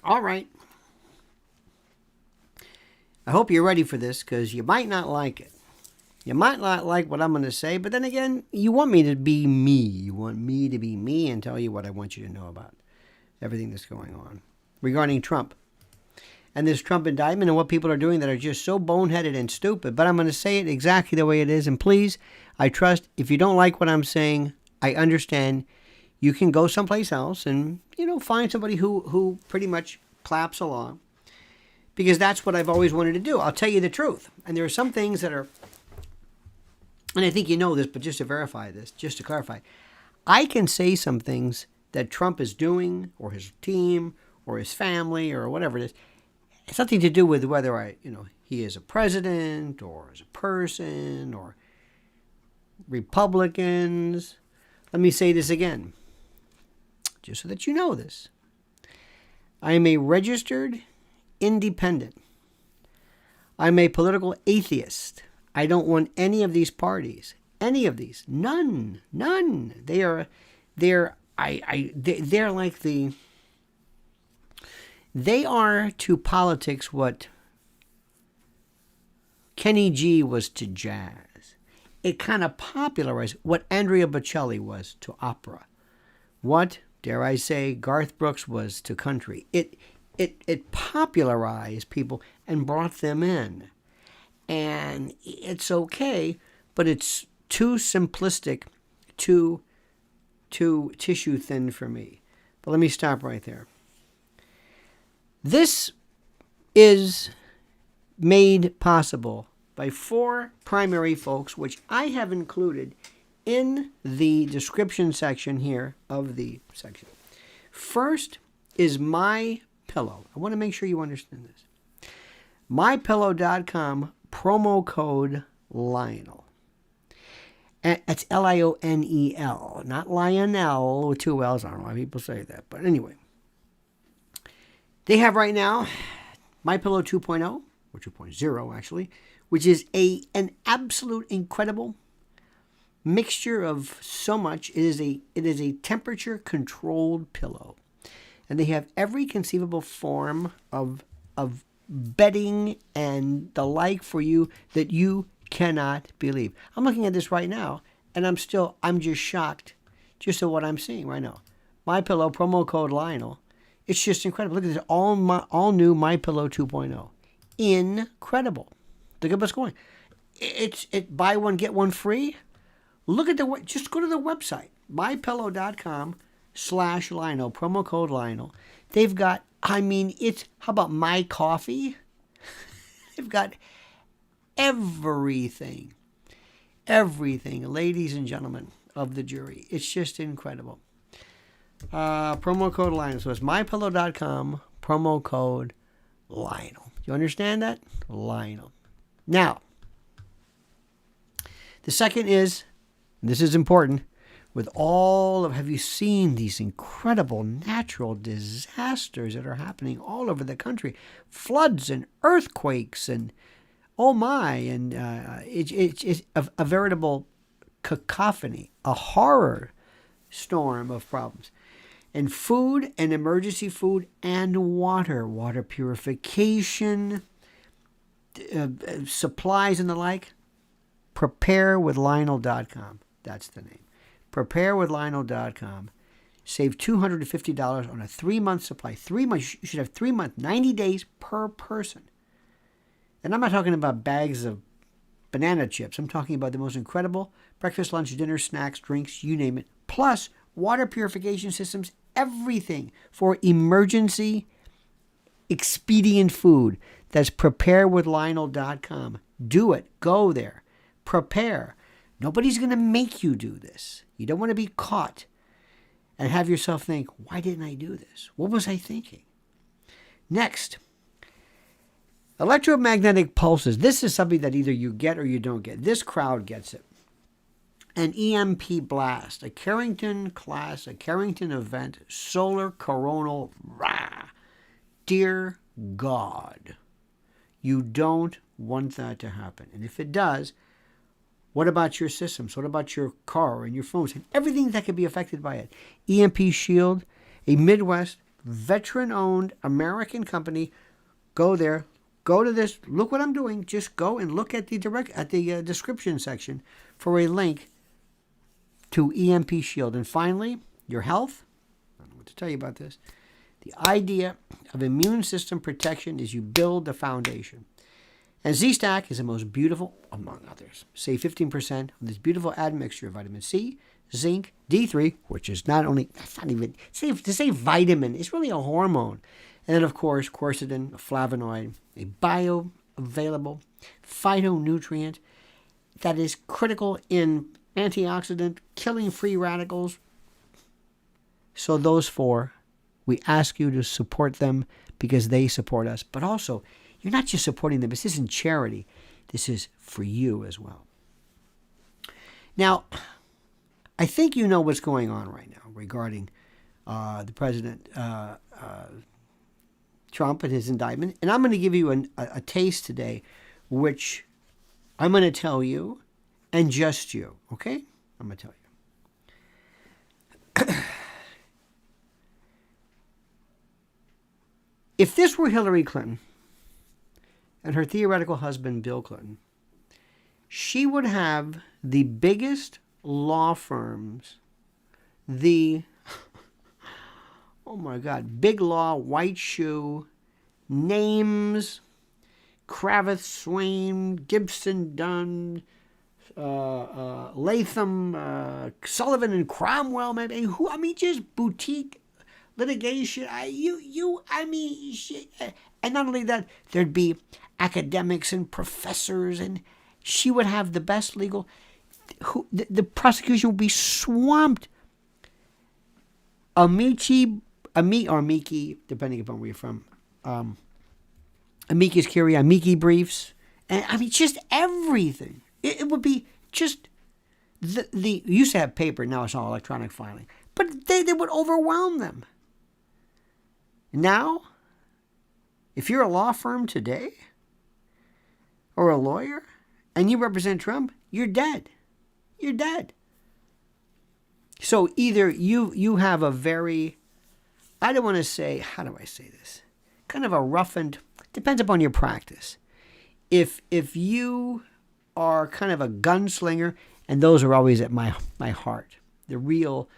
All right. I hope you're ready for this because you might not like it. You might not like what I'm going to say, but then again, you want me to be me. You want me to be me and tell you what I want you to know about everything that's going on regarding Trump and this Trump indictment and what people are doing that are just so boneheaded and stupid. But I'm going to say it exactly the way it is. And please, I trust if you don't like what I'm saying, I understand. You can go someplace else and, find somebody who pretty much claps along. Because that's what I've always wanted to do. I'll tell you the truth. And there are some things that are, and I think you know this, but just to verify this, just to clarify, I can say some things that Trump is doing, or his team, or his family, or whatever it is. It's nothing to do with whether he is a president, or as a person, or Republicans. Let me say this again, just so that you know this. I am a registered independent. I'm a political atheist. I don't want any of these parties. Any of these. None. They're like they are to politics what Kenny G was to jazz. It kind of popularized what Andrea Bocelli was to opera. What, dare I say, Garth Brooks was to country. It popularized people and brought them in. And it's okay, but it's too simplistic, too tissue thin for me. But let me stop right there. This is made possible by 4 primary folks, which I have included in the description section here of the section. First is My Pillow. I want to make sure you understand this. MyPillow.com, promo code Lionel. It's Lionel, not Lionel with 2 L's. I don't know why people say that. But anyway, they have right now MyPillow 2.0, or 2.0 actually, which is an absolute incredible mixture of so much. It is a temperature controlled pillow. And they have every conceivable form of bedding and the like for you that you cannot believe. I'm looking at this right now, and I'm just shocked just at what I'm seeing right now. My Pillow, promo code Lionel. It's just incredible. Look at this, all new My Pillow 2.0. Incredible. Look at what's going. It's buy one get one free. Look at just go to the website mypillow.com/Lionel, promo code Lionel. They've got, how about My Coffee? They've got everything, ladies and gentlemen of the jury. It's just incredible. Promo code Lionel. So it's mypillow.com, promo code Lionel. You understand that? Lionel. Now, the second is, this is important, with have you seen these incredible natural disasters that are happening all over the country? Floods and earthquakes and it's a veritable cacophony, a horror storm of problems. And food and emergency food and water purification, supplies and the like. Preparewithlionel.com. That's the name. Preparewithlionel.com. Save $250 on a 3-month supply. 3 months. You should have 3 months, 90 days per person. And I'm not talking about bags of banana chips. I'm talking about the most incredible breakfast, lunch, dinner, snacks, drinks, you name it. Plus water purification systems, everything for emergency expedient food. That's preparewithlionel.com. Do it. Go there. Prepare. Nobody's going to make you do this. You don't want to be caught and have yourself think, why didn't I do this? What was I thinking? Next, electromagnetic pulses. This is something that either you get or you don't get. This crowd gets it. An EMP blast, a Carrington class, a Carrington event, solar coronal. Rah. Dear God, you don't want that to happen. And if it does, what about your systems? What about your car and your phones and everything that could be affected by it? EMP Shield, a Midwest veteran-owned American company. Go there. Go to this. Look what I'm doing. Just go and look at the description section for a link to EMP Shield. And finally, your health. I don't know what to tell you about this. The idea of immune system protection is you build the foundation. And Z-Stack is the most beautiful, among others. Save 15% on this beautiful admixture of vitamin C, zinc, D3, which is not only, that's not even, to say vitamin, it's really a hormone. And then, of course, quercetin, a flavonoid, a bioavailable phytonutrient that is critical in antioxidant, killing free radicals. So those four, we ask you to support them because they support us. But also, you're not just supporting them. This isn't charity. This is for you as well. Now, I think you know what's going on right now regarding the President Trump and his indictment. And I'm going to give you a taste today, which I'm going to tell you and just you. Okay? I'm going to tell you. If this were Hillary Clinton and her theoretical husband, Bill Clinton, she would have the biggest law firms, oh my God, big law, white shoe, names, Kravitz, Swain, Gibson, Dunn, Latham, Sullivan and Cromwell, maybe. Just boutique litigation. And not only that, there'd be academics and professors, and she would have the best legal. The prosecution would be swamped. Miki, depending upon where you're from. Amicus curiae, amici briefs, and just everything. It would be just the used to have paper, now it's all electronic filing, but they would overwhelm them. Now, if you're a law firm today or a lawyer and you represent Trump, you're dead. You're dead. So either you have a very, I don't want to say, how do I say this? Kind of a roughened, depends upon your practice. If you are kind of a gunslinger, and those are always at my heart, the real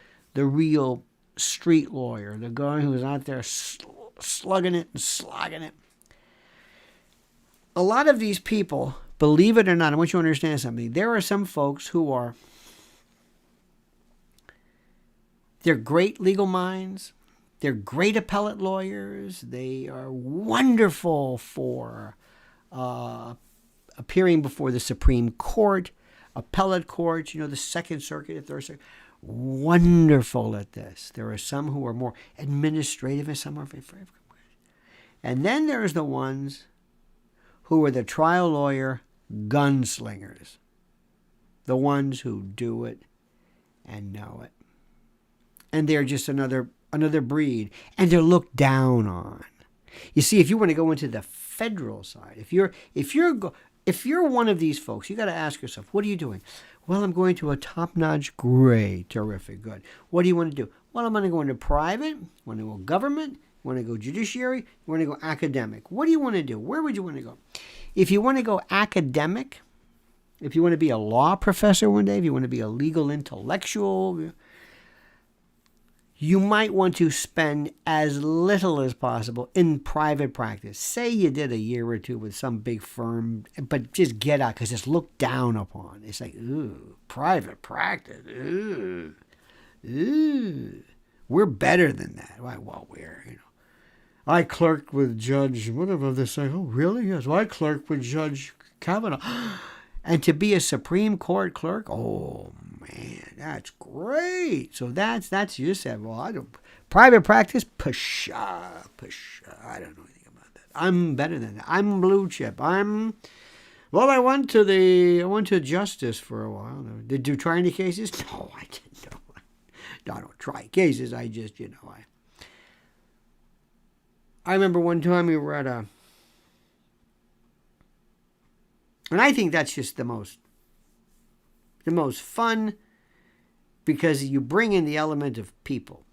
street lawyer, the guy who's out there slugging it and slogging it. A lot of these people, believe it or not, I want you to understand something. There are some folks who are, they're great legal minds. They're great appellate lawyers. They are wonderful for appearing before the Supreme Court, appellate courts, the Second Circuit, the Third Circuit. Wonderful at this. There are some who are more administrative and some are very. And then there's the ones who are the trial lawyer gunslingers. The ones who do it and know it. And they're just another breed. And they're looked down on. You see, if you want to go into the federal side, if you're one of these folks, you got to ask yourself, what are you doing? Well, I'm going to a top-notch, great, terrific, good. What do you want to do? Well, I'm going to go into private, want to go government, want to go judiciary, want to go academic. What do you want to do? Where would you want to go? If you want to go academic, if you want to be a law professor one day, if you want to be a legal intellectual, you might want to spend as little as possible in private practice. Say you did a year or two with some big firm, but just get out because it's looked down upon. It's like, ooh, private practice. Ooh. We're better than that. Well, I clerked with Judge, whatever they say. Oh, really? Yes. Well, I clerked with Judge Kavanaugh. And to be a Supreme Court clerk, oh, man, that's great. So that's you said, well, I don't, private practice, pshaw. I don't know anything about that. I'm better than that. I'm blue chip. I went to justice for a while. Did you try any cases? No, I didn't. No, I don't try cases. I just, I remember one time we were at and I think that's just the most fun because you bring in the element of people.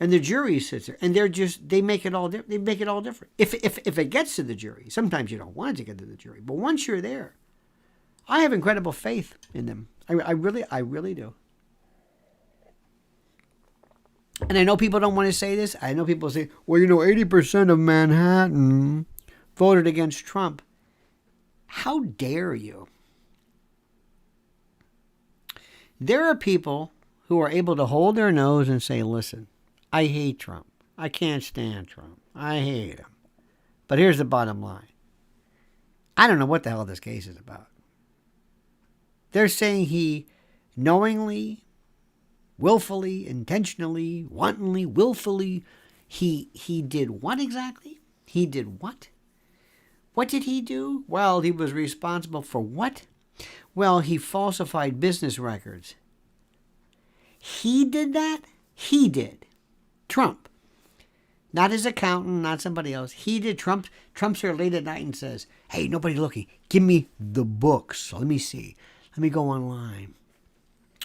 And the jury sits there, and they make it all different. If it gets to the jury, sometimes you don't want it to get to the jury, but once you're there, I have incredible faith in them. I really do. And I know people don't want to say this. I know people say, well, 80% of Manhattan voted against Trump. How dare you? There are people who are able to hold their nose and say, listen, I hate Trump. I can't stand Trump. I hate him. But here's the bottom line. I don't know what the hell this case is about. They're saying he knowingly, willfully, intentionally, wantonly, willfully, he did what exactly? He did what? What did he do? Well, he was responsible for what? Well, he falsified business records. He did that? He did. Trump. Not his accountant, not somebody else. He did. Trump's here late at night and says, hey, nobody looking. Give me the books. Let me see. Let me go online.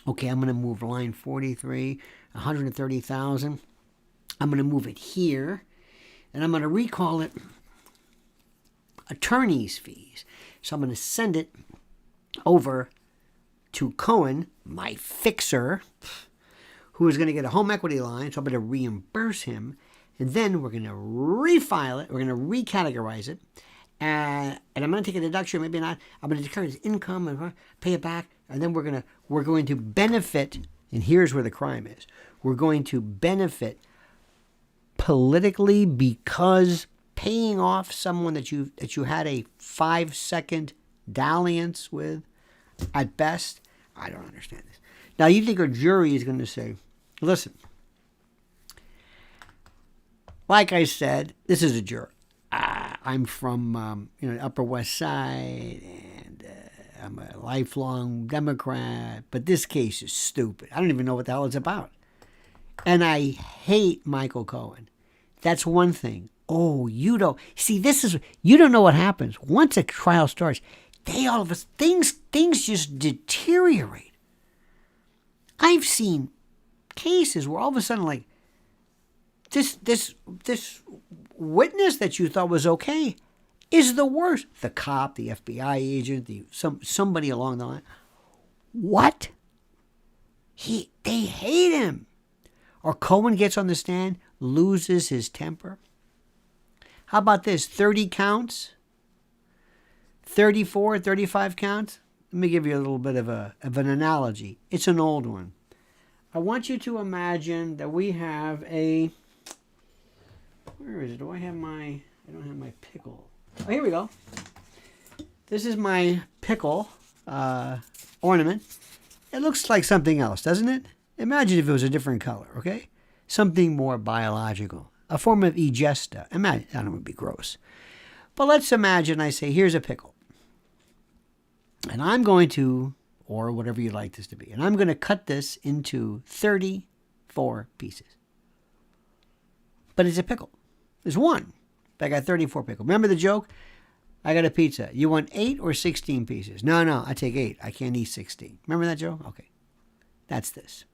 Okay, I'm going to move line 43, 130,000. I'm going to move it here, and I'm going to recall it attorney's fees. So I'm going to send it over to Cohen, my fixer, who is going to get a home equity line. So I'm going to reimburse him, and then we're going to refile it. We're going to recategorize it, and I'm going to take a deduction, maybe not. I'm going to declare his income and pay it back, and then we're going to benefit. And here's where the crime is: we're going to benefit politically because paying off someone that you had a 5-second dalliance with, at best. I don't understand this. Now you think a jury is going to say, listen, like I said, this is a juror. I'm from Upper West Side, and I'm a lifelong Democrat, but this case is stupid. I don't even know what the hell it's about. And I hate Michael Cohen. That's one thing. Oh, you don't see. You don't know what happens once a trial starts. All of us things just deteriorate. I've seen cases where all of a sudden, like this witness that you thought was okay is the worst. The cop, the FBI agent, somebody along the line. What? They hate him. Or Cohen gets on the stand, loses his temper. How about this? 30 counts? 34, 35 counts? Let me give you a little bit of an analogy. It's an old one. I want you to imagine that we have where is it? I don't have my pickle. Oh, here we go. This is my pickle ornament. It looks like something else, doesn't it? Imagine if it was a different color, okay? Something more biological. A form of egesta. Imagine, I don't want to be gross. But let's imagine I say, here's a pickle. And I'm going to, or whatever you like this to be, and I'm going to cut this into 34 pieces. But it's a pickle. There's one. But I got 34 pickles. Remember the joke? I got a pizza. You want 8 or 16 pieces? No, I take 8. I can't eat 16. Remember that joke? Okay. That's this.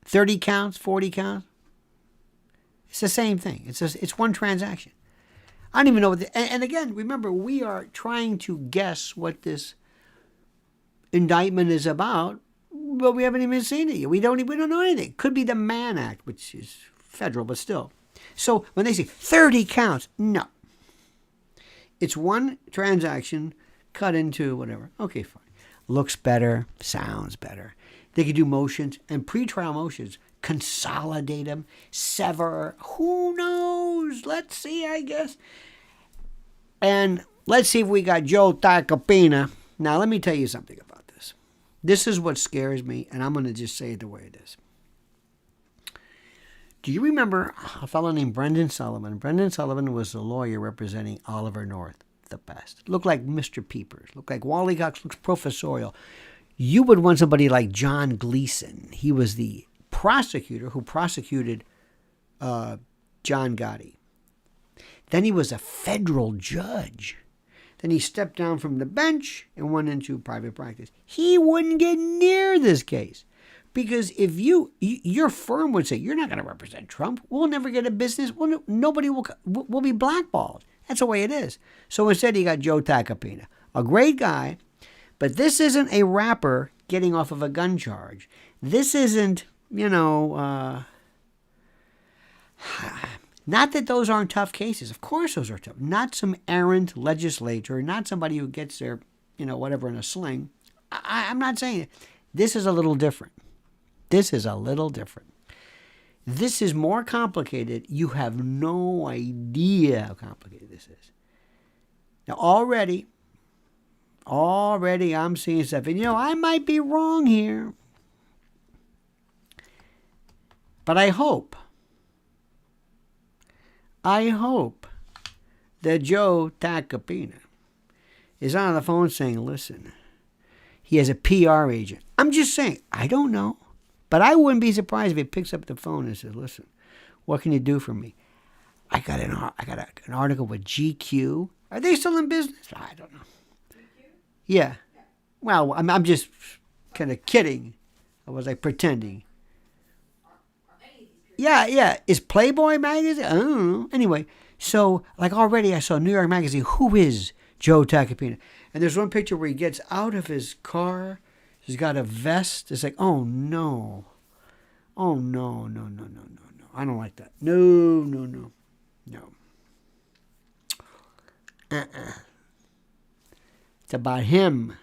30 counts, 40 counts. It's the same thing. It's one transaction. I don't even know what and again, remember, we are trying to guess what this indictment is about, but we haven't even seen it yet. We don't know anything. Could be the Mann Act, which is federal, but still. So when they say 30 counts, no. It's one transaction cut into whatever. Okay, fine. Looks better, sounds better. They could do motions and pretrial motions, consolidate them, sever. Who knows? Let's see, I guess. And let's see if we got Joe Tacopina. Now, let me tell you something about this. This is what scares me, and I'm going to just say it the way it is. Do you remember a fellow named Brendan Sullivan? Brendan Sullivan was the lawyer representing Oliver North the best. Looked like Mr. Peepers. Looked like Wally Cox. Looks professorial. You would want somebody like John Gleason. He was the prosecutor who prosecuted John Gotti. Then he was a federal judge. Then he stepped down from the bench and went into private practice. He wouldn't get near this case. Because if your firm would say, you're not going to represent Trump, we'll never get a business, nobody will be blackballed. That's the way it is. So instead, you got Joe Tacopina, a great guy, but this isn't a rapper getting off of a gun charge. This isn't, not that those aren't tough cases. Of course those are tough. Not some errant legislator, not somebody who gets their, whatever in a sling. I'm not saying it. This is a little different. This is more complicated. You have no idea how complicated this is. Now, already I'm seeing stuff. And, I might be wrong here. But I hope that Joe Tacopina is on the phone saying, listen, he has a PR agent. I'm just saying, I don't know. But I wouldn't be surprised if he picks up the phone and says, listen, what can you do for me? I got an article with GQ. Are they still in business? I don't know. GQ? Yeah. Well, I'm just kind of kidding. Or was I pretending? Yeah. Is Playboy magazine? I don't know. Anyway, so already I saw New York Magazine. Who is Joe Tacopina? And there's one picture where he gets out of his car. He's got a vest. It's like, oh no. I don't like that. No. It's about him.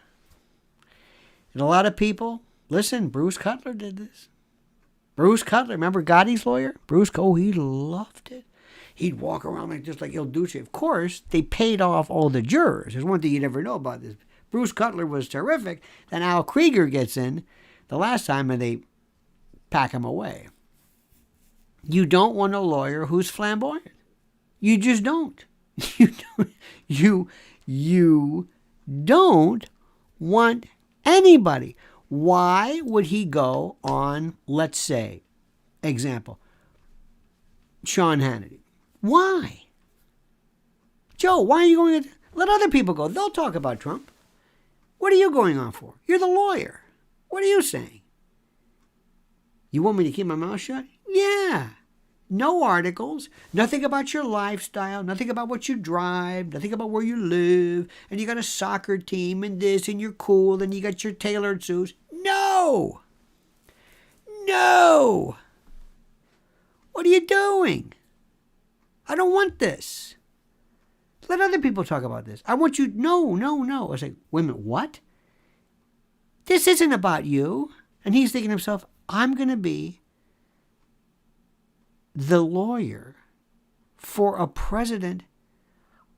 And a lot of people, listen, Bruce Cutler did this. Bruce Cutler, remember Gotti's lawyer? He loved it. He'd walk around just like Il Duce. Of course, they paid off all the jurors. There's one thing you never know about this. Bruce Cutler was terrific. Then Al Krieger gets in the last time and they pack him away. You don't want a lawyer who's flamboyant. You just don't. You don't want anybody. Why would he go on, let's say, example, Sean Hannity? Why? Joe, why are you going to let other people go? They'll talk about Trump. What are you going on for? You're the lawyer. What are you saying? You want me to keep my mouth shut? Yeah. No articles, nothing about your lifestyle, nothing about what you drive, nothing about where you live, and you got a soccer team and this, and you're cool, and you got your tailored suits. No! What are you doing? I don't want this. Let other people talk about this. I want you, no. I was like, wait a minute, what? This isn't about you. And he's thinking to himself, I'm going to be the lawyer for a president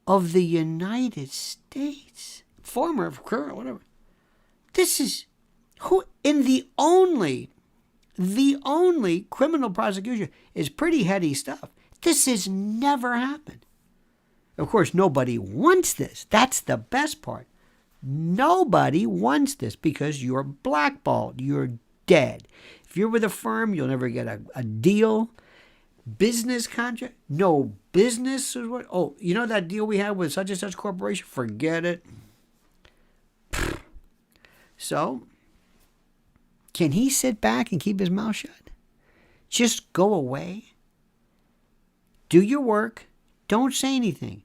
of the United States. Former, current, whatever. This is who, in the only criminal prosecution is pretty heady stuff. This has never happened. Of course, nobody wants this. That's the best part. Nobody wants this because you're blackballed. You're dead. If you're with a firm, you'll never get a deal. Business contract? No business is what? Oh, you know that deal we had with such and such corporation? Forget it. So, can he sit back and keep his mouth shut? Just go away? Do your work. Don't say anything.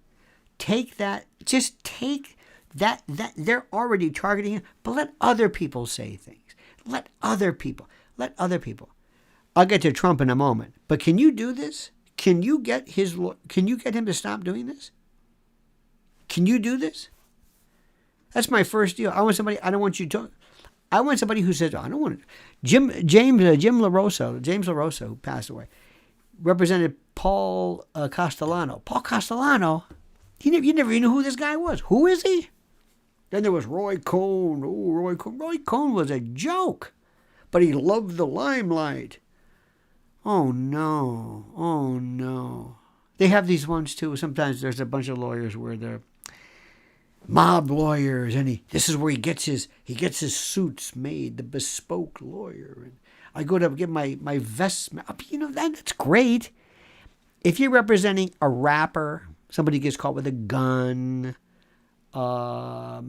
Take that. Just take that. They're already targeting him, but let other people say things. Let other people. I'll get to Trump in a moment. But can you do this? Can you get him to stop doing this? Can you do this? That's my first deal. I want somebody. I don't want you to. I want somebody who says, I don't want it. James LaRosa, who passed away, represented Paul Castellano. Paul Castellano, you never even knew who this guy was. Who is he? Then there was Roy Cohn. Oh, Roy Cohn. Roy Cohn was a joke, but he loved the limelight. Oh, no. They have these ones, too. Sometimes there's a bunch of lawyers where they're mob lawyers, and this is where he gets his suits made, the bespoke lawyer. And I go to get my vest. That's great. If you're representing a rapper, somebody gets caught with a gun, a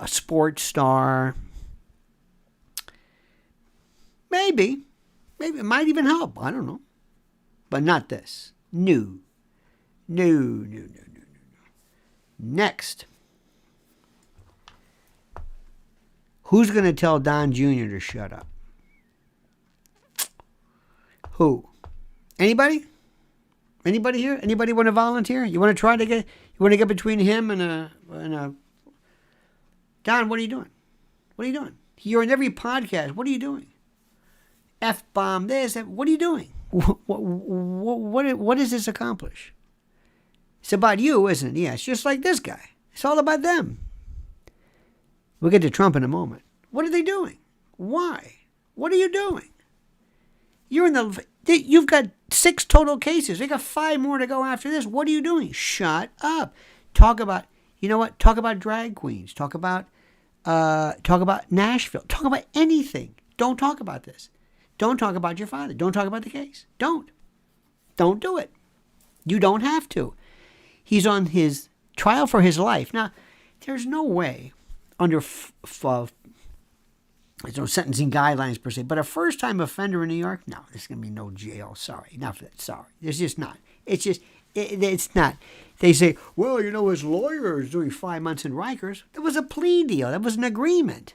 sports star, Maybe it might even help. I don't know. But not this. No. Next. Who's going to tell Don Jr. to shut up? Who? Anybody? Anybody here? Anybody want to volunteer? You want to try to get? You want to get between him and a? Don, what are you doing? What are you doing? You're in every podcast. What are you doing? F-bomb this. What are you doing? What does this accomplish? It's about you, isn't it? Yeah, it's just like this guy. It's all about them. We'll get to Trump in a moment. What are they doing? Why? What are you doing? You've got 6 total cases. They got 5 more to go after this. What are you doing? Shut up. Talk about, you know what? Talk about drag queens. Talk about Nashville. Talk about anything. Don't talk about this. Don't talk about your father. Don't talk about the case. Don't do it. You don't have to. He's on his trial for his life. Now, there's no way under there's no sentencing guidelines per se, but a first-time offender in New York, no, there's going to be no jail. Sorry, not for that. Sorry, there's just not. It's not. They say, well, you know, his lawyer is doing 5 months in Rikers. That was a plea deal. That was an agreement.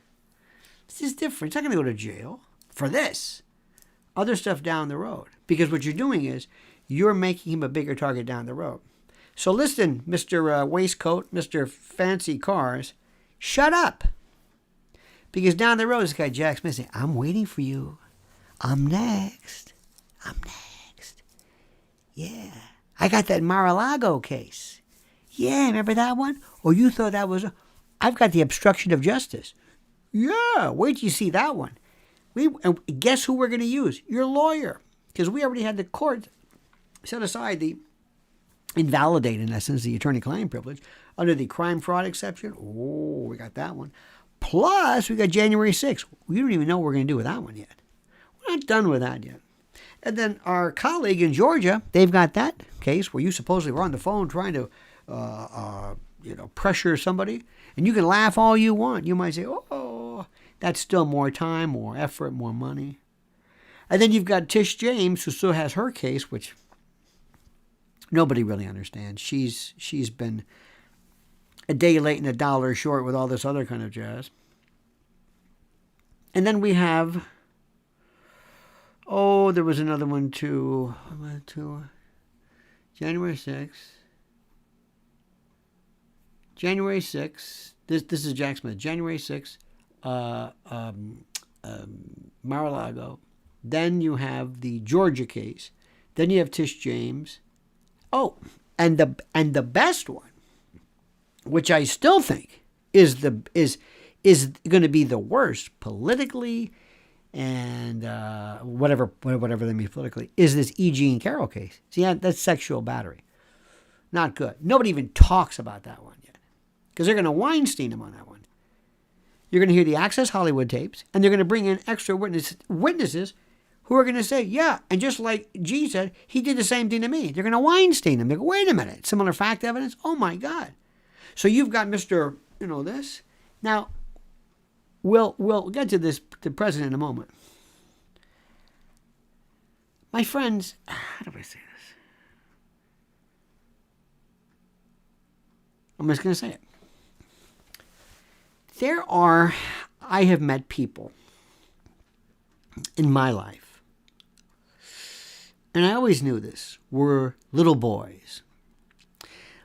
This is different. He's not going to go to jail for this. Other stuff down the road. Because what you're doing is you're making him a bigger target down the road. So listen, Mr. Waistcoat, Mr. Fancy Cars, shut up. Because down the road, this guy Jack Smith saying, I'm waiting for you. I'm next. Yeah. I got that Mar-a-Lago case. Yeah, remember that one? Or you thought that was... I've got the obstruction of justice. Yeah, wait till you see that one. And guess who we're going to use? Your lawyer. Because we already had the court set aside the... invalidate, in essence, the attorney-client privilege under the crime fraud exception. Oh, we got that one. Plus, we got January 6th. We don't even know what we're going to do with that one yet. We're not done with that yet. And then our colleague in Georgia, they've got that case where you supposedly were on the phone trying to, pressure somebody. And you can laugh all you want. You might say, oh, that's still more time, more effort, more money. And then you've got Tish James, who still has her case, which nobody really understands. She's been a day late and a dollar short with all this other kind of jazz. And then we have, there was another one too. January 6th. January 6th. This is Jack Smith. January 6th. Mar-a-Lago. Then you have the Georgia case. Then you have Tish James. Oh, and the best one, which I still think is going to be the worst politically and whatever they mean politically, is this E. Jean Carroll case. See, that's sexual battery. Not good. Nobody even talks about that one yet because they're going to Weinstein him on that one. You're going to hear the Access Hollywood tapes, and they're going to bring in extra witnesses who are going to say, yeah, and just like G said, he did the same thing to me. They're going to Weinstein him. They go, wait a minute, similar fact evidence? Oh, my God. So you've got Mr., this. Now, we'll get to the president in a moment. My friends, how do I say this? I'm just going to say it. I have met people in my life, and I always knew this, were little boys.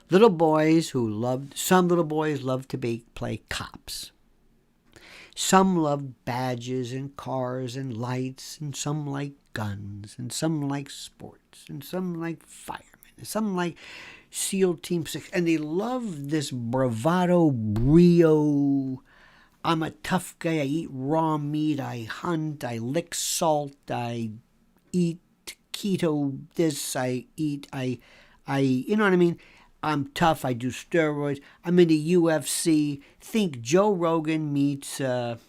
Little boys some little boys loved to play cops. Some loved badges and cars and lights, and some like guns, and some like sports, and some like firemen, and some like SEAL Team 6. And they loved this bravado, brio. I'm a tough guy. I eat raw meat. I hunt. I lick salt. I eat keto. You know what I mean? I'm tough. I do steroids. I'm in the UFC. Think Joe Rogan meets this.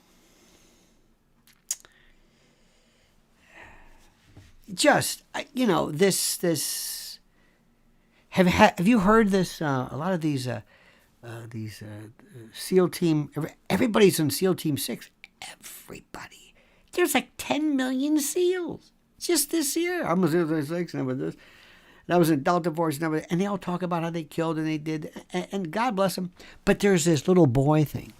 Have you heard this? A lot of these SEAL Team. Everybody's on SEAL Team 6. Everybody. There's like 10 million seals just this year. I'm a 6 and with this. That was in Delta Force, and they all talk about how they killed and they did, and God bless them. But there's this little boy thing,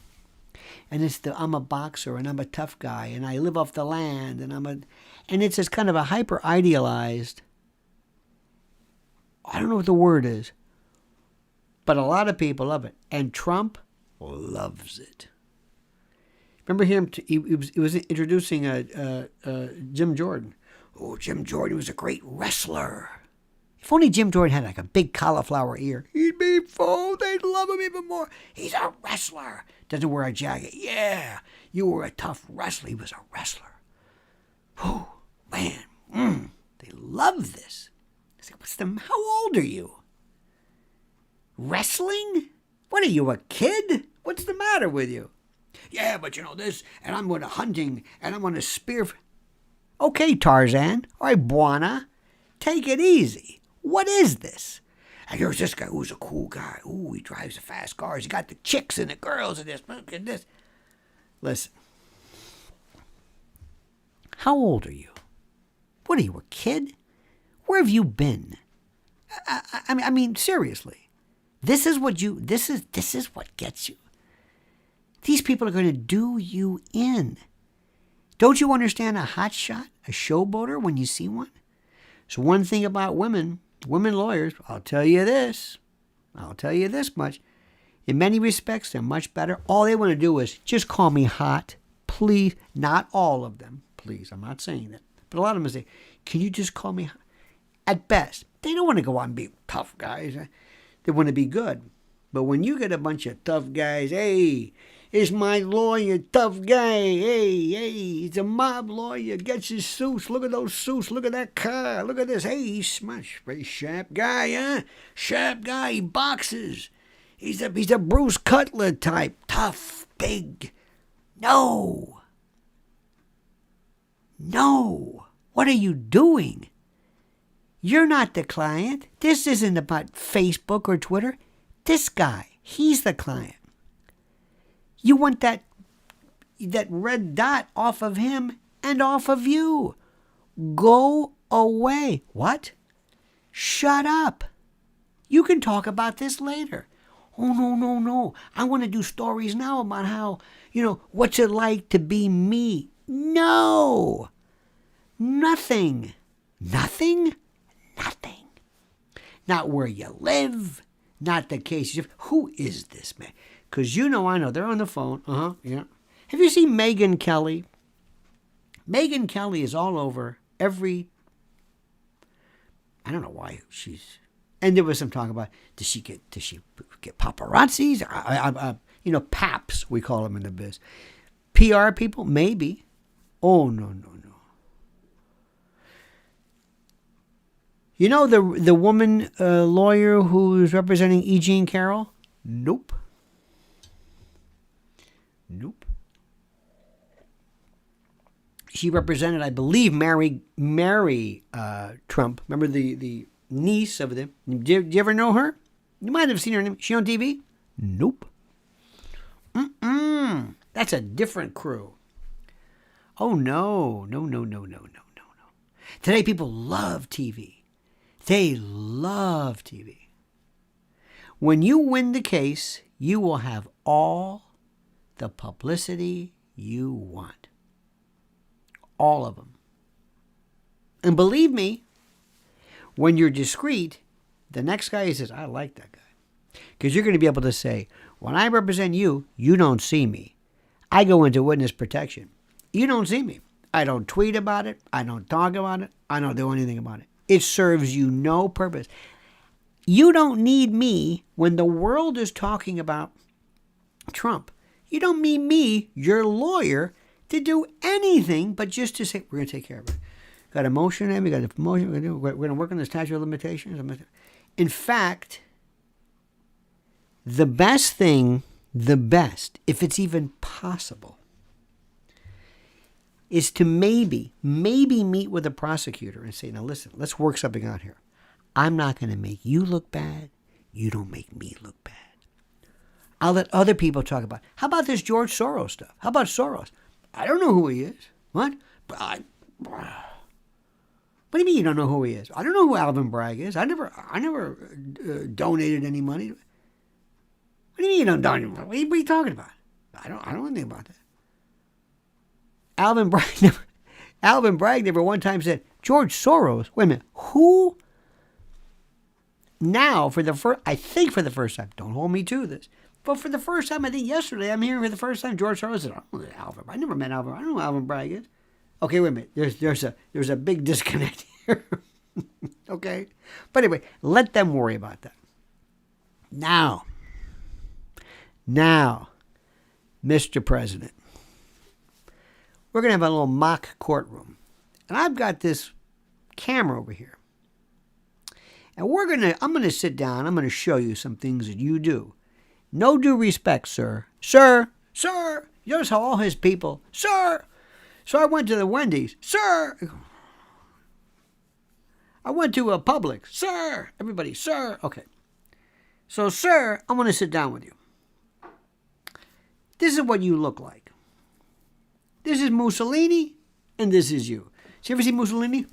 and it's I'm a boxer and I'm a tough guy and I live off the land and it's this kind of a hyper idealized. I don't know what the word is, but a lot of people love it, and Trump loves it. Remember him? He was introducing Jim Jordan. Oh, Jim Jordan was a great wrestler. If only Jim Jordan had like a big cauliflower ear, he'd be full. They'd love him even more. He's a wrestler. Doesn't wear a jacket. Yeah, you were a tough wrestler. He was a wrestler. Whew, man, they love this. I said, how old are you? Wrestling? What are you, a kid? What's the matter with you? Yeah, but this, and I'm going to hunting, and I'm going to spear. Okay, Tarzan. All right, Buana. Take it easy. What is this? And here's this guy who's a cool guy. Ooh, he drives the fast cars. He got the chicks and the girls and this. Look at this. Listen. How old are you? What are you, a kid? Where have you been? I mean, seriously. This is what gets you. These people are going to do you in. Don't you understand a hotshot, a showboater when you see one? So one thing about women lawyers, I'll tell you this much. In many respects, they're much better. All they want to do is just call me hot, please. Not all of them, please. I'm not saying that. But a lot of them say, can you just call me hot? At best, they don't want to go out and be tough guys. They want to be good. But when you get a bunch of tough guys, hey, is my lawyer tough guy? Hey, he's a mob lawyer. Gets his suits. Look at those suits. Look at that car. Look at this. Hey, he's smashed. Very sharp guy, huh? Sharp guy. He boxes. He's a Bruce Cutler type. Tough, big. No. What are you doing? You're not the client. This isn't about Facebook or Twitter. This guy, he's the client. You want that red dot off of him and off of you. Go away. What? Shut up. You can talk about this later. Oh, no. I want to do stories now about how, what's it like to be me. No. Nothing. Not where you live. Not the case. Who is this man? Because I know. They're on the phone. Yeah. Have you seen Megyn Kelly? Megyn Kelly is all over every... I don't know why she's... And there was some talk about, does she get paparazzis? Paps, we call them in the biz. PR people? Maybe. Oh, no. You know the woman lawyer who's representing E. Jean Carroll? Nope. She represented, I believe, Mary Trump. Remember the niece of them? Did you ever know her? You might have seen her name. She on TV? Nope. That's a different crew. Oh, no. Today people love TV. They love TV. When you win the case, you will have all the publicity you want. All of them. And believe me, when you're discreet, the next guy says, I like that guy. Because you're going to be able to say, when I represent you, you don't see me. I go into witness protection. You don't see me. I don't tweet about it. I don't talk about it. I don't do anything about it. It serves you no purpose. You don't need me when the world is talking about Trump. You don't need me, your lawyer, to do anything but just to say, we're going to take care of it. Got a motion in, we got a promotion, we're going to work on the statute of limitations. In fact, the best, if it's even possible, is to maybe meet with a prosecutor and say, now listen, let's work something out here. I'm not going to make you look bad. You don't make me look bad. I'll let other people talk about it. How about this George Soros stuff? How about Soros? I don't know who he is. What? What do you mean you don't know who he is? I don't know who Alvin Bragg is. I never donated any money. What do you mean you don't donate? What are you talking about? I don't know anything about that. Alvin Bragg never one time said, George Soros. Wait a minute. Who? Now, for the first time, don't hold me to this, but for the first time, I think yesterday, I'm hearing for the first time George Soros said, I don't know Alvin. I never met Alvin. I don't know who Alvin Bragg is. Okay, wait a minute. There's a big disconnect here. Okay? But anyway, let them worry about that. Now, Mr. President, we're going to have a little mock courtroom. And I've got this camera over here. And I'm going to sit down. I'm going to show you some things that you do. No due respect, sir. Sir. You notice how all his people, sir. So I went to the Wendy's, sir. I went to a Publix, sir. Everybody, sir. Okay. So, sir, I'm going to sit down with you. This is what you look like. This is Mussolini, and this is you. So you ever see Mussolini?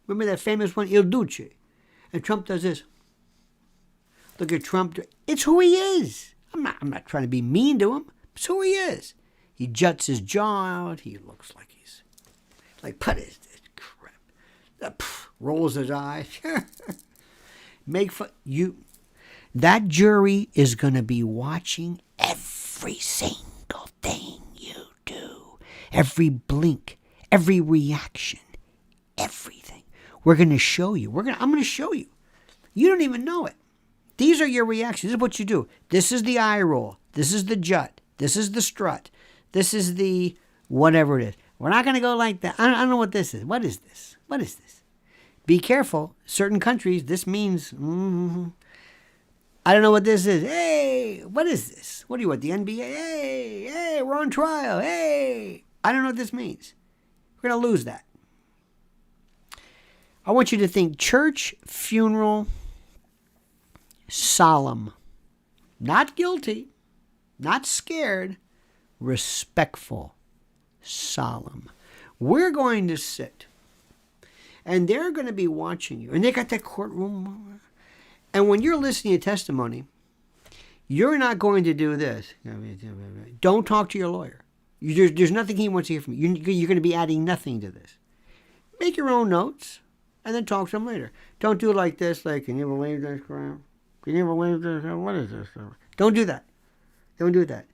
Remember that famous one, Il Duce? And Trump does this. Look at Trump. It's who he is. I'm not trying to be mean to him. It's who he is. He juts his jaw out. He looks like he's like, what is this crap? Rolls his eyes. Make fun. That jury is going to be watching every single thing you do. Every blink, every reaction, everything. We're going to show you. I'm going to show you. You don't even know it. These are your reactions. This is what you do. This is the eye roll. This is the jut. This is the strut. This is the whatever it is. We're not going to go like that. I don't know what this is. What is this? What is this? Be careful. Certain countries, this means, I don't know what this is. Hey, what is this? What do you want, the NBA? Hey, we're on trial. Hey. I don't know what this means. We're going to lose that. I want you to think church, funeral, solemn. Not guilty. Not scared. Respectful, solemn. We're going to sit, and they're going to be watching you. And they got that courtroom. And when you're listening to testimony, you're not going to do this. Don't talk to your lawyer. There's nothing he wants to hear from you. You're going to be adding nothing to this. Make your own notes, and then talk to him later. Don't do it like this, like, can you believe this crap? Can you believe this? What is this? Don't do that. Don't do that.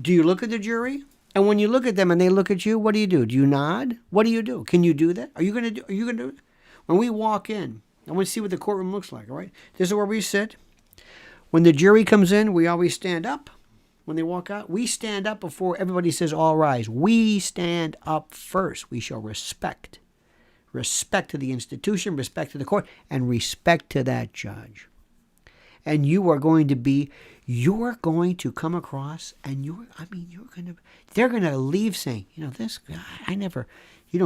Do you look at the jury? And when you look at them and they look at you, what do? Do you nod? What do you do? Can you do that? Are you going to do it? When we walk in, I want to see what the courtroom looks like, all right? This is where we sit. When the jury comes in, we always stand up. When they walk out, we stand up before everybody says all rise. We stand up first. We show respect. Respect to the institution, respect to the court, and respect to that judge. And you're going to come across, and they're going to leave saying, this guy, and you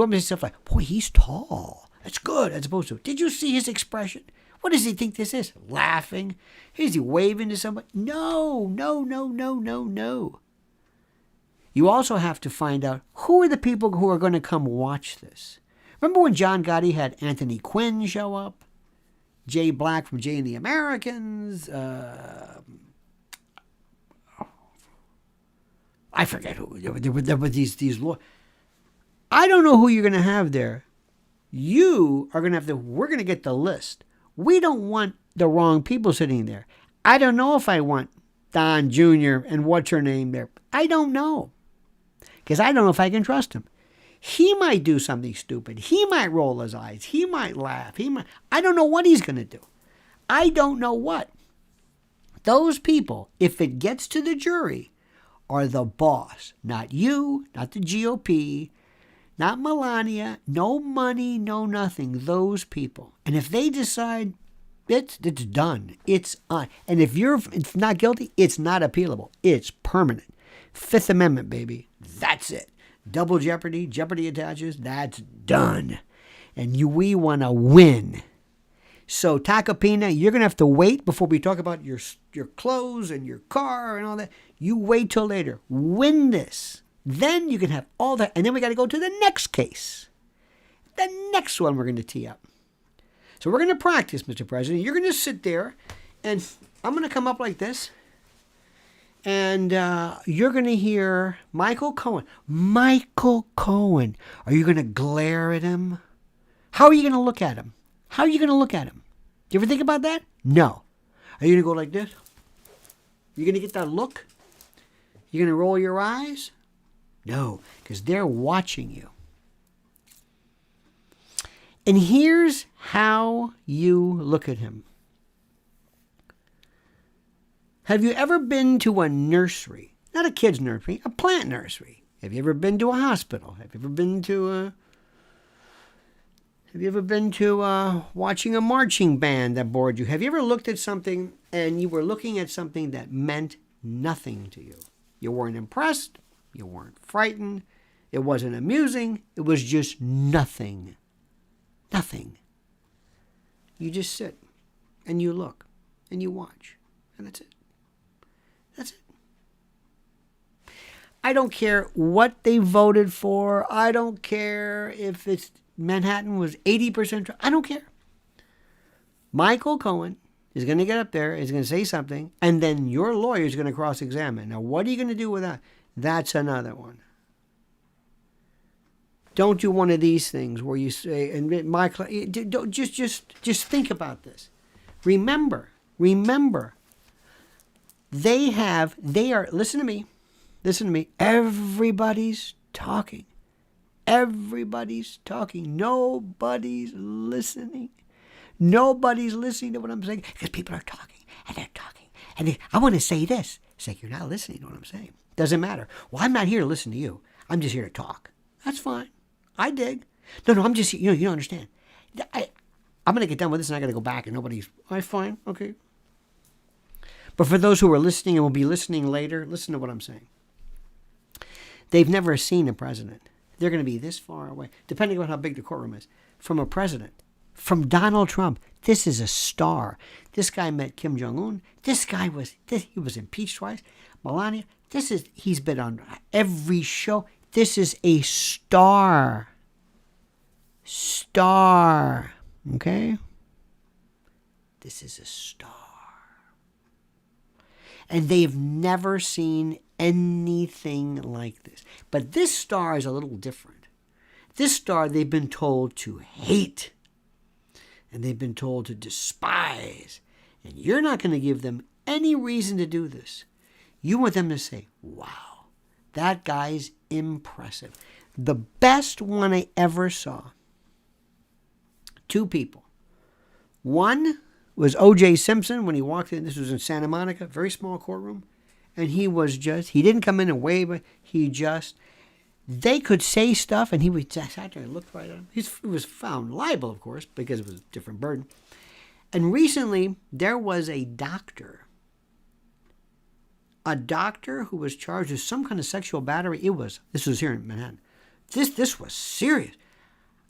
want me to say stuff like, boy, he's tall. That's good, as opposed to, did you see his expression? What does he think this is? Laughing? Is he waving to somebody? No. You also have to find out who are the people who are going to come watch this. Remember when John Gotti had Anthony Quinn show up? Jay Black from Jay and the Americans. I forget who. There were these lawyers. I don't know who you're going to have there. You are going to have we're going to get the list. We don't want the wrong people sitting there. I don't know if I want Don Jr. and what's her name there. I don't know. Because I don't know if I can trust him. He might do something stupid. He might roll his eyes. He might laugh. I don't know what he's going to do. I don't know what. Those people, if it gets to the jury, are the boss. Not you, not the GOP, not Melania, no money, no nothing. Those people. And if they decide it's done, it's on. And if it's not guilty, it's not appealable. It's permanent. Fifth Amendment, baby. That's it. Double jeopardy, jeopardy attaches, that's done. And we want to win. So, Tacopina, you're going to have to wait before we talk about your clothes and your car and all that. You wait till later. Win this. Then you can have all that. And then we got to go to the next case. The next one we're going to tee up. So we're going to practice, Mr. President. You're going to sit there, and I'm going to come up like this. And you're going to hear Michael Cohen. Michael Cohen. Are you going to glare at him? How are you going to look at him? How are you going to look at him? Do you ever think about that? No. Are you going to go like this? You're going to get that look? You're going to roll your eyes? No, because they're watching you. And here's how you look at him. Have you ever been to a nursery? Not a kid's nursery, a plant nursery. Have you ever been to a hospital? Have you ever been to watching a marching band that bored you? Have you ever looked at something and you were looking at something that meant nothing to you? You weren't impressed. You weren't frightened. It wasn't amusing. It was just nothing. Nothing. You just sit and you look and you watch. And that's it. That's it. I don't care what they voted for. I don't care if it's Manhattan was 80%. I don't care. Michael Cohen is going to get up there, is going to say something, and then your lawyer is going to cross-examine. Now, what are you going to do with that? That's another one. Don't do one of these things where you say, and my don't just think about this. Remember, they are, listen to me, everybody's talking. Everybody's talking. Nobody's listening. Nobody's listening to what I'm saying because people are talking and they're talking. And I want to say this. It's like, you're not listening to what I'm saying. Doesn't matter. Well, I'm not here to listen to you. I'm just here to talk. That's fine. I dig. No, I'm just, you don't understand. I'm going to get done with this and I got to go back and nobody's, all right, fine, okay. But for those who are listening and will be listening later, listen to what I'm saying. They've never seen a president. They're going to be this far away, depending on how big the courtroom is, from a president, from Donald Trump. This is a star. This guy met Kim Jong-un. He was impeached twice. Melania, he's been on every show. This is a star. Star. Okay? This is a star. And they've never seen anything like this. But this star is a little different. This star they've been told to hate. And they've been told to despise. And you're not going to give them any reason to do this. You want them to say, wow, that guy's impressive. The best one I ever saw. Two people. One was O.J. Simpson when he walked in. This was in Santa Monica, very small courtroom. And he didn't come in and wave. They could say stuff and he would just sat there and looked right at him. He was found liable, of course, because it was a different burden. And recently, there was a doctor who was charged with some kind of sexual battery. This was here in Manhattan. This was serious.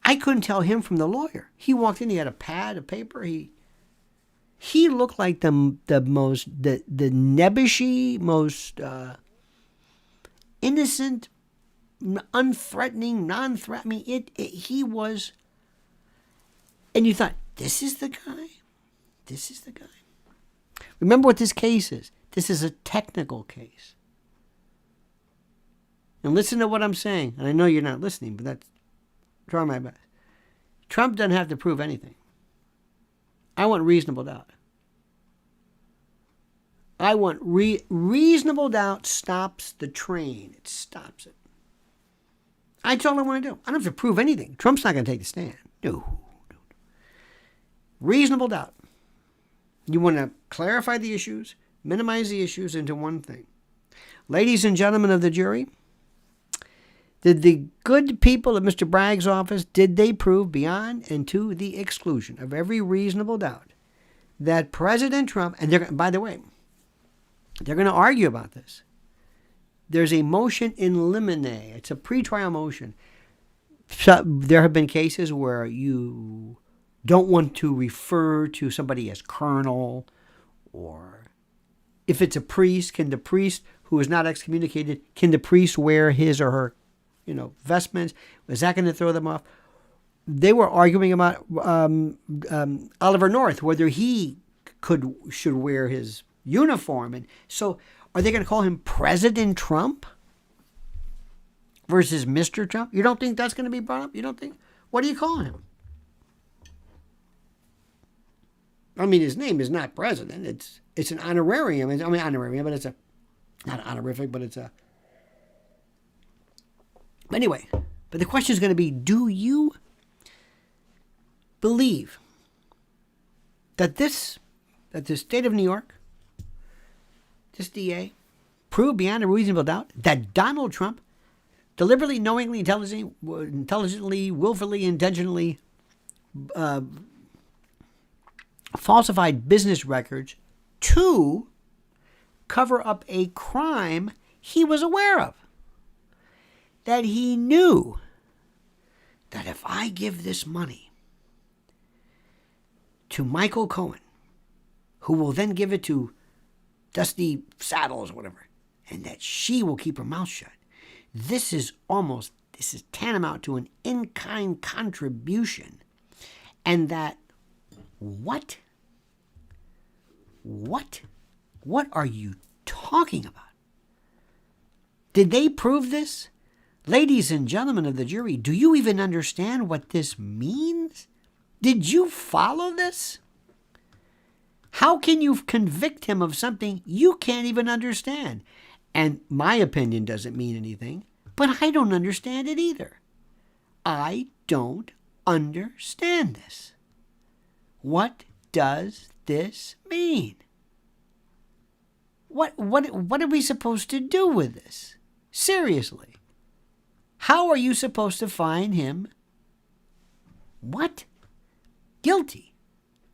I couldn't tell him from the lawyer. He walked in, he had a pad, a paper. He looked like the nebbishy, most innocent, unthreatening, non-threatening. He was, and you thought, this is the guy. This is the guy. Remember what this case is. This is a technical case. And listen to what I'm saying. And I know you're not listening, but that's trying my best. Trump doesn't have to prove anything. I want reasonable doubt. I want reasonable doubt stops the train. It stops it. That's all I want to do. I don't have to prove anything. Trump's not going to take the stand. No. Reasonable doubt. You want to clarify the issues, minimize the issues into one thing. Ladies and gentlemen of the jury, did the good people at Mr. Bragg's office, did they prove beyond and to the exclusion of every reasonable doubt that President Trump, and by the way, they're going to argue about this. There's a motion in limine. It's a pretrial motion. So there have been cases where you don't want to refer to somebody as colonel, or if it's a priest, can the priest who is not excommunicated, can the priest wear his or her, vestments? Is that going to throw them off? They were arguing about Oliver North, whether he should wear his uniform. And so are they going to call him President Trump versus Mr. Trump? You don't think that's going to be brought up? You don't think? What do you call him? I mean, his name is not president. It's an honorarium. Honorarium, but it's not an honorific, but it's a... But anyway, but the question is going to be, do you believe that the state of New York, this DA, proved beyond a reasonable doubt that Donald Trump deliberately, knowingly, intelligently, willfully, intentionally falsified business records to cover up a crime he was aware of? That he knew that if I give this money to Michael Cohen, who will then give it to Dusty Saddles or whatever, and that she will keep her mouth shut. This is tantamount to an in-kind contribution. And that, what? What are you talking about? Did they prove this? Ladies and gentlemen of the jury, do you even understand what this means? Did you follow this? How can you convict him of something you can't even understand? And my opinion doesn't mean anything, but I don't understand it either. I don't understand this. What does this mean? What are we supposed to do with this? Seriously. How are you supposed to find him? What? Guilty.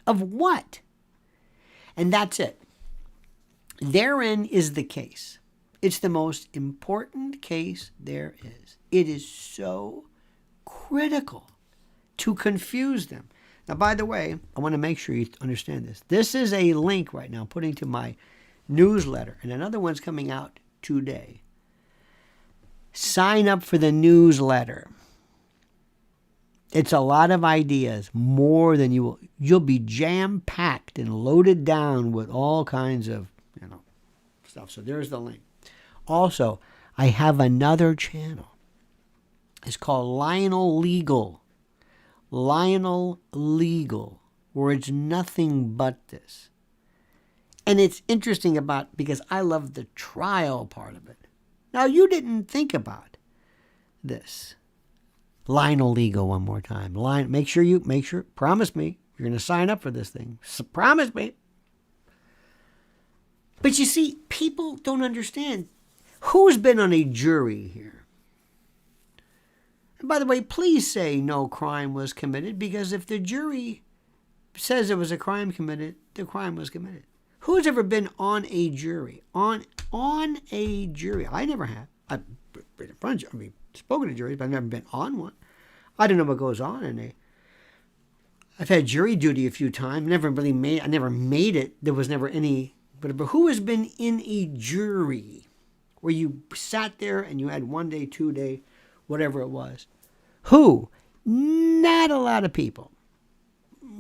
Of what? And that's it. Therein is the case. It's the most important case there is. It is so critical to confuse them. Now, by the way, I want to make sure you understand this. This is a link right now I'm putting to my newsletter, and another one's coming out today. Sign up for the newsletter. It's a lot of ideas, more than you will. You'll be jam-packed and loaded down with all kinds of, stuff. So there's the link. Also, I have another channel. It's called Lionel Legal. Lionel Legal, where it's nothing but this. And it's interesting because I love the trial part of it. Now, you didn't think about this. Lionel Legal one more time. Make sure, promise me, you're going to sign up for this thing. Promise me. But you see, people don't understand. Who's been on a jury here? And by the way, please say no crime was committed, because if the jury says there was a crime committed, the crime was committed. Who's ever been on a jury? On a jury. I never have. I've been in front of, spoken to juries, but I've never been on one. I don't know what goes on in I've had jury duty a few times. I never made it. There was never any. But who has been in a jury where you sat there and you had 1 day, 2 day, whatever it was? Who? Not a lot of people.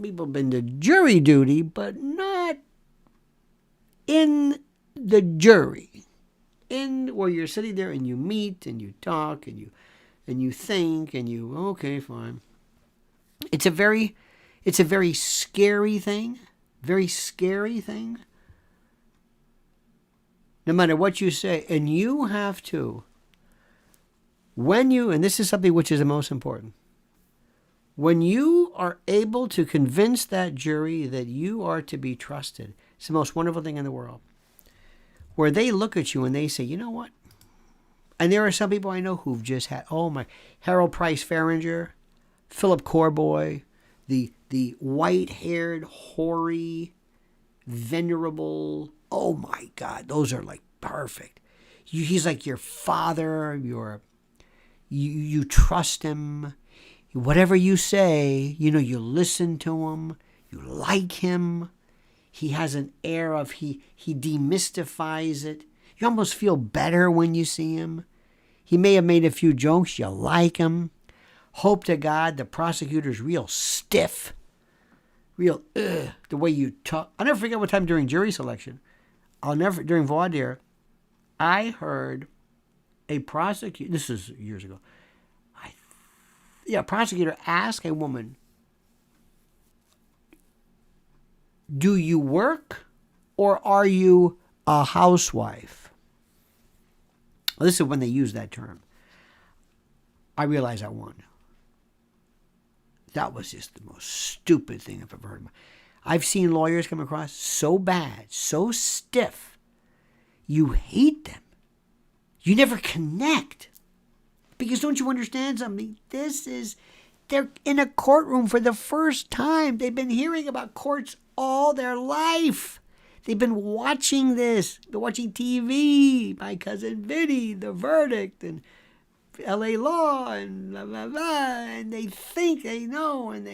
People have been to jury duty, but not in the jury. In where you're sitting there and you meet and you talk and you think and you, okay, fine. It's a very scary thing. Very scary thing. No matter what you say. And you have to, and this is something which is the most important, when you are able to convince that jury that you are to be trusted, it's the most wonderful thing in the world. Where they look at you and they say, you know what? And there are some people I know who've just had, Harold Price Farringer, Philip Corboy, the white-haired, hoary, venerable, oh my God, those are like perfect. He's like your father, you trust him. Whatever you say, you listen to him, you like him. He has an air of, he demystifies it. You almost feel better when you see him. He may have made a few jokes. You like him. Hope to God the prosecutor's real stiff. Real, the way you talk. I'll never forget one time during jury selection. During voir dire, I heard a prosecutor, this is years ago, a prosecutor ask a woman, do you work or are you a housewife? Well, this is when they use that term. I realized I won. That was just the most stupid thing I've ever heard. I've seen lawyers come across so bad, so stiff, you hate them. You never connect. Because don't you understand something? They're in a courtroom for the first time. They've been hearing about courts all their life. They've been watching this. They're watching TV, My Cousin Vinny, The Verdict, and L.A. Law, and blah, blah, blah. And they think they know, and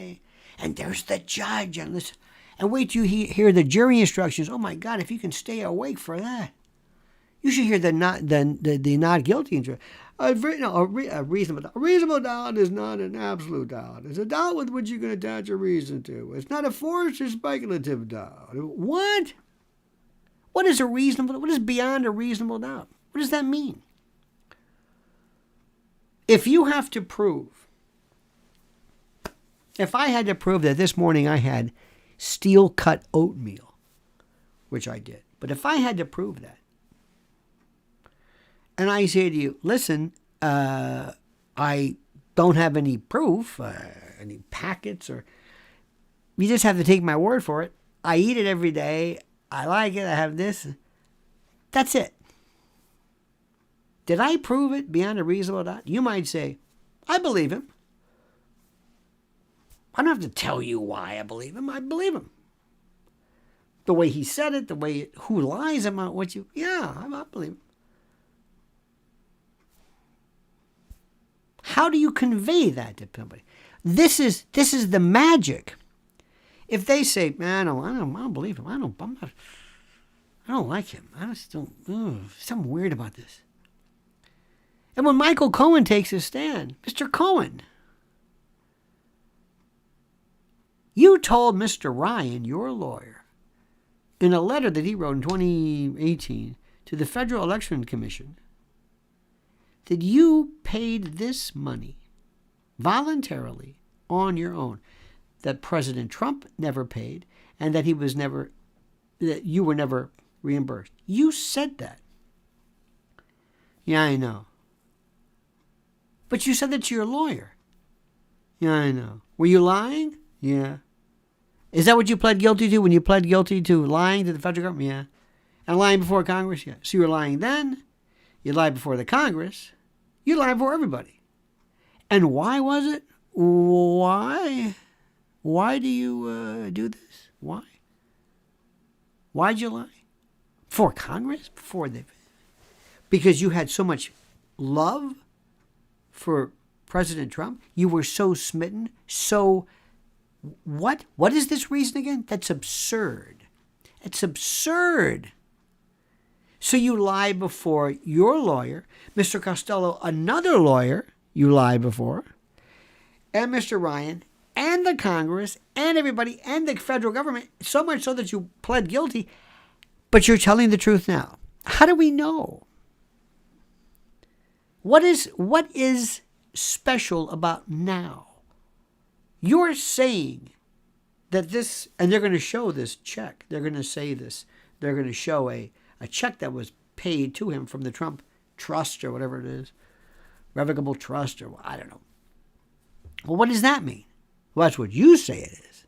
there's the judge. And listen, and wait till you hear the jury instructions. Oh, my God, if you can stay awake for that. You should hear the not guilty instruction. A reasonable doubt is not an absolute doubt. It's a doubt with which you can attach a reason to. It's not a forced or speculative doubt. What? What is beyond a reasonable doubt? What does that mean? If you have to prove, if I had to prove that this morning I had steel-cut oatmeal, which I did, but if I had to prove that, and I say to you, listen, I don't have any proof, any packets, or you just have to take my word for it. I eat it every day. I like it. I have this. That's it. Did I prove it beyond a reasonable doubt? You might say, I believe him. I don't have to tell you why I believe him. I believe him. The way he said it, who lies about what you, I believe him. How do you convey that to somebody? This is the magic. If they say, man, I don't believe him. I don't like him. I just don't. Something weird about this. And when Michael Cohen takes his stand, Mr. Cohen, you told Mr. Ryan, your lawyer, in a letter that he wrote in 2018 to the Federal Election Commission, that you paid this money voluntarily on your own, that President Trump never paid, and that you were never reimbursed. You said that. Yeah, I know. But you said that to your lawyer. Yeah, I know. Were you lying? Yeah. Is that what you pled guilty to when you pled guilty to lying to the federal government? Yeah. And lying before Congress? Yeah. So you were lying then. You lied before the Congress. You lied before everybody. And why was it? Why? Why do you do this? Why? Why'd you lie? For Congress? Because you had so much love for President Trump? You were so smitten? So what? What is this reason again? That's absurd. It's absurd. So you lie before your lawyer, Mr. Costello, another lawyer you lie before, and Mr. Ryan, and the Congress, and everybody, and the federal government, so much so that you pled guilty, but you're telling the truth now. How do we know? What is special about now? You're saying that this, and they're going to show this check. They're going to say this. They're going to show a check that was paid to him from the Trump trust or whatever it is, revocable trust or I don't know. Well, what does that mean? Well, that's what you say it is.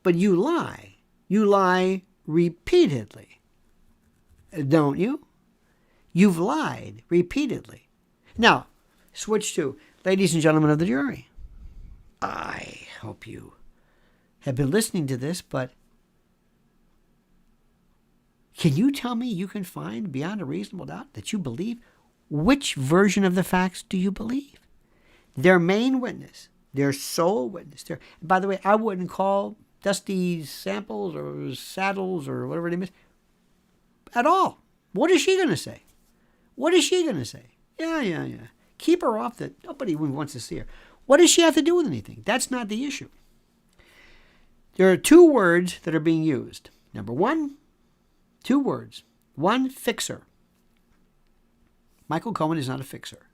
But you lie. You lie repeatedly. Don't you? You've lied repeatedly. Now, switch to, ladies and gentlemen of the jury. I hope you have been listening to this, but can you tell me you can find beyond a reasonable doubt that you believe? Which version of the facts do you believe? Their main witness, their sole witness. By the way, I wouldn't call Dusty Samples or Saddles or whatever his name is at all. What is she going to say? What is she going to say? Yeah. Keep her off that. Nobody wants to see her. What does she have to do with anything? That's not the issue. There are two words that are being used. Number one, two words. One, fixer. Michael Cohen is not a fixer.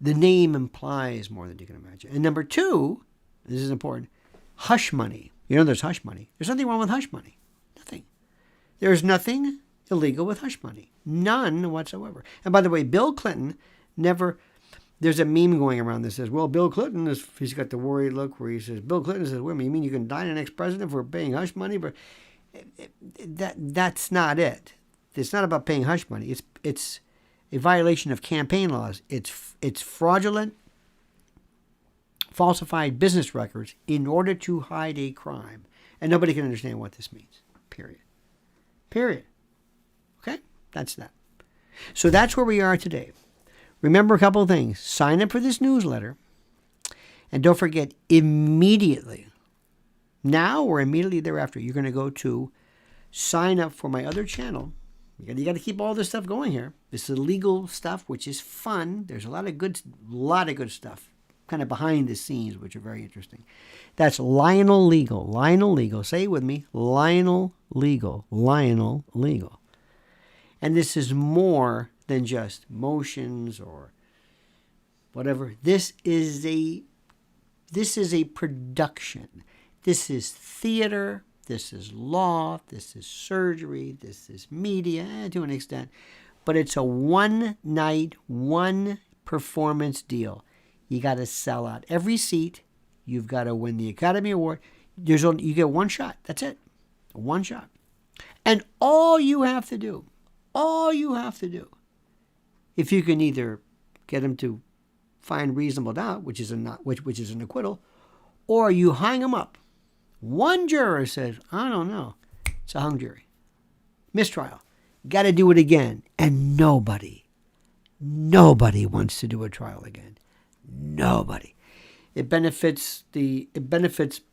The name implies more than you can imagine. And number two, this is important, hush money. You know there's hush money. There's nothing wrong with hush money. Nothing. There's nothing illegal with hush money. None whatsoever. And by the way, Bill Clinton never... There's a meme going around that says, well, Bill Clinton, he's got the worried look where he says, Bill Clinton says, wait a minute, you mean you can indict an ex-president for paying hush money? But that's not it. It's not about paying hush money. It's a violation of campaign laws. It's fraudulent, falsified business records in order to hide a crime. And nobody can understand what this means. Period. Okay? That's that. So that's where we are today. Remember a couple of things. Sign up for this newsletter. And don't forget, immediately, now or immediately thereafter, you're going to go to sign up for my other channel. You got to keep all this stuff going here. This is legal stuff, which is fun. There's a lot of good stuff kind of behind the scenes, which are very interesting. That's Lionel Legal. Lionel Legal. Say it with me. Lionel Legal. Lionel Legal. And this is more than just motions or whatever. This is a production. This is theater. This is law. This is surgery. This is media to an extent. But it's a one-night, one-performance deal. You got to sell out every seat. You've got to win the Academy Award. You get one shot. That's it. One shot. And all you have to do, if you can either get him to find reasonable doubt, which is an acquittal, or you hang him up. One juror says, I don't know. It's a hung jury. Mistrial. Got to do it again. And nobody wants to do a trial again. Nobody. It benefits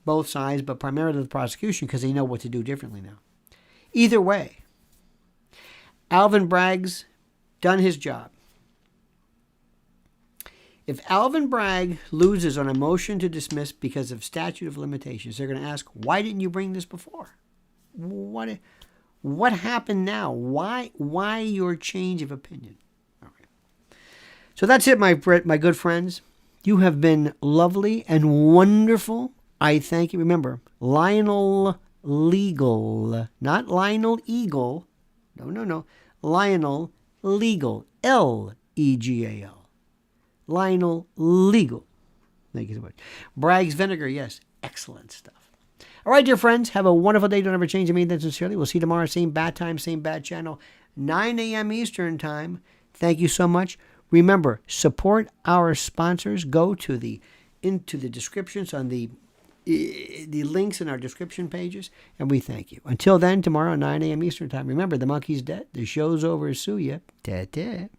both sides, but primarily the prosecution because they know what to do differently now. Either way, Alvin Bragg's done his job. If Alvin Bragg loses on a motion to dismiss because of statute of limitations, they're going to ask, why didn't you bring this before? What happened now? Why your change of opinion? All right. So that's it, my good friends. You have been lovely and wonderful. I thank you. Remember, Lionel Legal, not Lionel Eagle. No. Lionel Legal. Legal. Lionel Legal. Thank you so much. Bragg's Vinegar, yes. Excellent stuff. All right, dear friends, have a wonderful day. Don't ever change. I mean that sincerely. We'll see you tomorrow. Same bad time, same bad channel. 9 a.m. Eastern time. Thank you so much. Remember, support our sponsors. Go into the descriptions on the links in our description pages, and we thank you. Until then, tomorrow, 9 a.m. Eastern time. Remember, the monkey's dead. The show's over. Sue ya. Ta-ta.